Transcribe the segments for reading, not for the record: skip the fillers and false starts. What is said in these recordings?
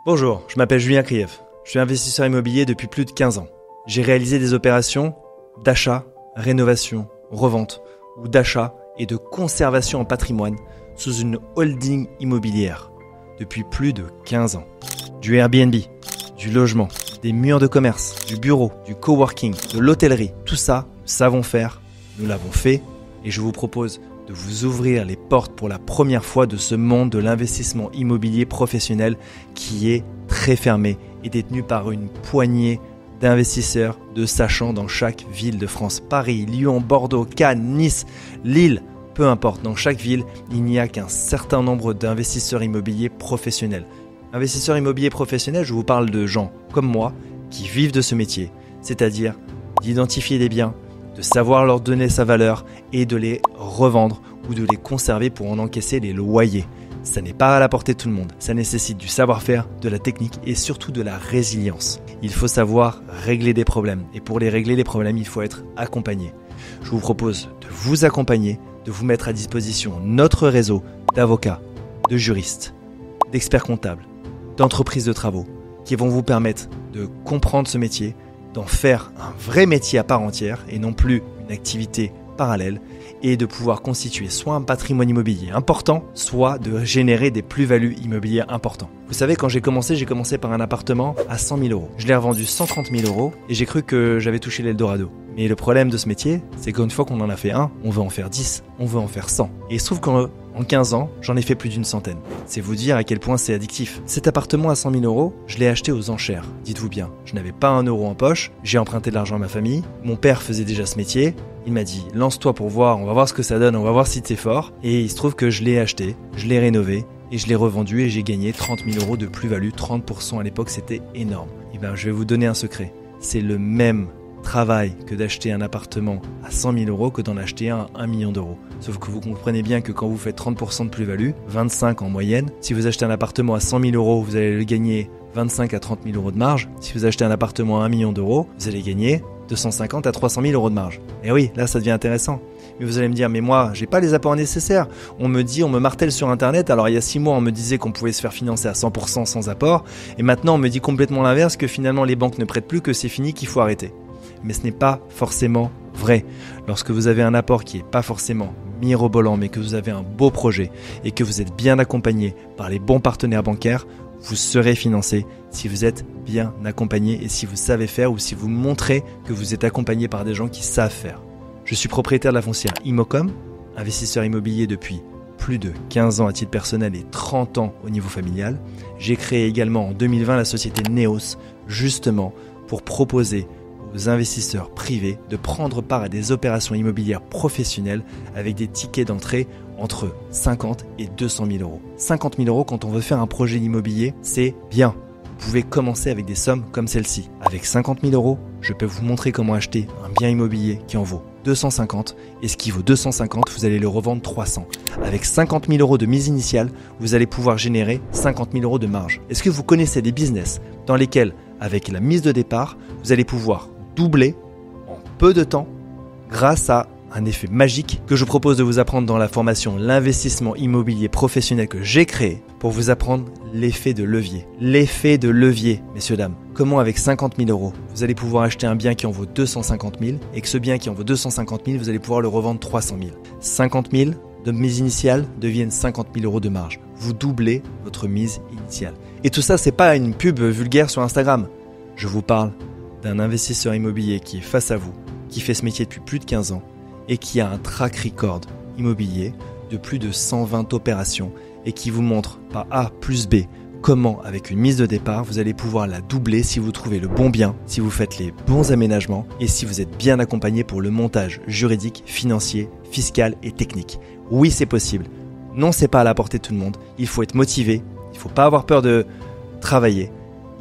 Bonjour, je m'appelle Julien Kriev. Je suis investisseur immobilier depuis plus de 15 ans. J'ai réalisé des opérations d'achat, rénovation, revente ou d'achat et de conservation en patrimoine sous une holding immobilière depuis plus de 15 ans. Du Airbnb, du logement, des murs de commerce, du bureau, du coworking, de l'hôtellerie, tout ça, nous savons faire, nous l'avons fait et je vous propose de vous ouvrir les portes pour la première fois de ce monde de l'investissement immobilier professionnel qui est très fermé et détenu par une poignée d'investisseurs de sachants dans chaque ville de France. Paris, Lyon, Bordeaux, Cannes, Nice, Lille, peu importe, dans chaque ville, il n'y a qu'un certain nombre d'investisseurs immobiliers professionnels. Investisseurs immobiliers professionnels, je vous parle de gens comme moi qui vivent de ce métier, c'est-à-dire d'identifier des biens, de savoir leur donner sa valeur et de les revendre ou de les conserver pour en encaisser les loyers. Ça n'est pas à la portée de tout le monde, ça nécessite du savoir-faire, de la technique et surtout de la résilience. Il faut savoir régler des problèmes et pour les régler les problèmes, il faut être accompagné. Je vous propose de vous accompagner, de vous mettre à disposition notre réseau d'avocats, de juristes, d'experts comptables, d'entreprises de travaux qui vont vous permettre de comprendre ce métier, d'en faire un vrai métier à part entière et non plus une activité parallèle et de pouvoir constituer soit un patrimoine immobilier important, soit de générer des plus-values immobilières importantes. Vous savez, quand j'ai commencé par un appartement à 100 000 euros. Je l'ai revendu 130 000 euros et j'ai cru que j'avais touché l'Eldorado. Mais le problème de ce métier, c'est qu'une fois qu'on en a fait un, on veut en faire 10, on veut en faire 100. Et il se trouve qu'en 15 ans, j'en ai fait plus d'une centaine. C'est vous dire à quel point c'est addictif. Cet appartement à 100 000 euros, je l'ai acheté aux enchères. Dites-vous bien, je n'avais pas 1 euro en poche, j'ai emprunté de l'argent à ma famille, mon père faisait déjà ce métier, il m'a dit « lance-toi pour voir, on va voir ce que ça donne, on va voir si t'es fort ». Et il se trouve que je l'ai acheté, je l'ai rénové et je l'ai revendu et j'ai gagné 30 000 euros de plus-value, 30% à l'époque, c'était énorme. Et bien je vais vous donner un secret, c'est le même travail que d'acheter un appartement à 100 000 euros que d'en acheter un à 1 million d'euros. Sauf que vous comprenez bien que quand vous faites 30% de plus-value, 25 en moyenne, si vous achetez un appartement à 100 000 euros, vous allez le gagner 25 à 30 000 euros de marge. Si vous achetez un appartement à 1 million d'euros, vous allez gagner 250 à 300 000 euros de marge. Et oui, là ça devient intéressant. Mais vous allez me dire, mais moi, j'ai pas les apports nécessaires. On me martèle sur Internet. Alors il y a 6 mois, on me disait qu'on pouvait se faire financer à 100% sans apport. Et maintenant, on me dit complètement l'inverse, que finalement les banques ne prêtent plus, que c'est fini, qu'il faut arrêter. Mais ce n'est pas forcément vrai. Lorsque vous avez un apport qui n'est pas forcément mirobolant, mais que vous avez un beau projet et que vous êtes bien accompagné par les bons partenaires bancaires, vous serez financé si vous êtes bien accompagné et si vous savez faire ou si vous montrez que vous êtes accompagné par des gens qui savent faire. Je suis propriétaire de la foncière Immocom, investisseur immobilier depuis plus de 15 ans à titre personnel et 30 ans au niveau familial. J'ai créé également en 2020 la société Neos, justement pour proposer aux investisseurs privés de prendre part à des opérations immobilières professionnelles avec des tickets d'entrée entre 50 et 200 000 euros. 50 000 euros quand on veut faire un projet immobilier, c'est bien. Vous pouvez commencer avec des sommes comme celle-ci. Avec 50 000 euros, je peux vous montrer comment acheter un bien immobilier qui en vaut 250 et ce qui vaut 250, vous allez le revendre 300. Avec 50 000 euros de mise initiale, vous allez pouvoir générer 50 000 euros de marge. Est-ce que vous connaissez des business dans lesquels, avec la mise de départ, vous allez pouvoir doubler en peu de temps grâce à un effet magique que je propose de vous apprendre dans la formation L'investissement immobilier professionnel que j'ai créé pour vous apprendre l'effet de levier. L'effet de levier, messieurs, dames. Comment avec 50 000 euros, vous allez pouvoir acheter un bien qui en vaut 250 000 et que ce bien qui en vaut 250 000, vous allez pouvoir le revendre 300 000. 50 000 de mise initiale deviennent 50 000 euros de marge. Vous doublez votre mise initiale. Et tout ça, c'est pas une pub vulgaire sur Instagram. Je vous parle d'un investisseur immobilier qui est face à vous, qui fait ce métier depuis plus de 15 ans et qui a un track record immobilier de plus de 120 opérations et qui vous montre par A plus B comment, avec une mise de départ, vous allez pouvoir la doubler si vous trouvez le bon bien, si vous faites les bons aménagements et si vous êtes bien accompagné pour le montage juridique, financier, fiscal et technique. Oui, c'est possible. Non, c'est pas à la portée de tout le monde. Il faut être motivé, il ne faut pas avoir peur de travailler.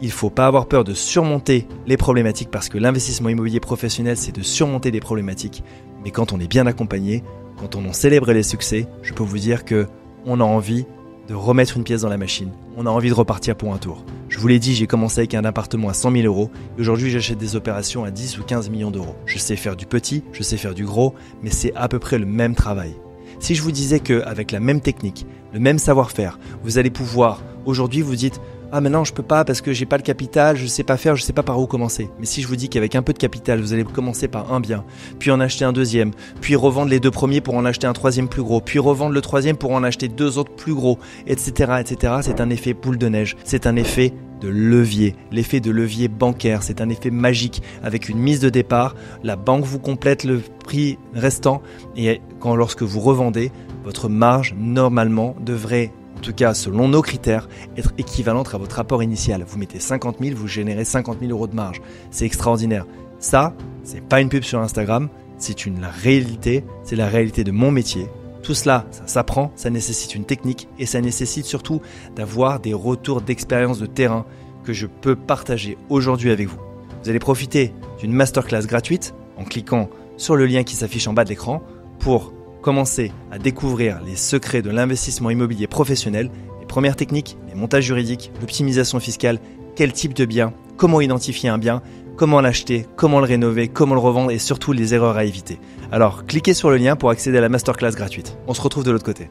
Il ne faut pas avoir peur de surmonter les problématiques parce que l'investissement immobilier professionnel, c'est de surmonter des problématiques. Mais quand on est bien accompagné, quand on en célèbre les succès, je peux vous dire qu'on a envie de remettre une pièce dans la machine. On a envie de repartir pour un tour. Je vous l'ai dit, j'ai commencé avec un appartement à 100 000 euros et aujourd'hui j'achète des opérations à 10 ou 15 millions d'euros. Je sais faire du petit, je sais faire du gros, mais c'est à peu près le même travail. Si je vous disais qu'avec la même technique, le même savoir-faire, vous allez pouvoir, aujourd'hui vous dites Ah mais non, je peux pas parce que j'ai pas le capital, je sais pas faire, je sais pas par où commencer. Mais si je vous dis qu'avec un peu de capital, vous allez commencer par un bien, puis en acheter un deuxième, puis revendre les deux premiers pour en acheter un troisième plus gros, puis revendre le troisième pour en acheter deux autres plus gros, etc., etc. C'est un effet boule de neige, c'est un effet de levier, l'effet de levier bancaire, c'est un effet magique. Avec une mise de départ, la banque vous complète le prix restant et lorsque vous revendez, votre marge normalement devrait, en tout cas selon nos critères, être équivalente à votre apport initial. Vous mettez 50 000, vous générez 50 000 euros de marge. C'est extraordinaire. Ça, c'est pas une pub sur Instagram, c'est la réalité, c'est la réalité de mon métier. Tout cela, ça s'apprend, ça nécessite une technique et ça nécessite surtout d'avoir des retours d'expérience de terrain que je peux partager aujourd'hui avec vous. Vous allez profiter d'une masterclass gratuite en cliquant sur le lien qui s'affiche en bas de l'écran pour commencer à découvrir les secrets de l'investissement immobilier professionnel, les premières techniques, les montages juridiques, l'optimisation fiscale, quel type de bien, comment identifier un bien, comment l'acheter, comment le rénover, comment le revendre et surtout les erreurs à éviter. Alors, cliquez sur le lien pour accéder à la masterclass gratuite. On se retrouve de l'autre côté.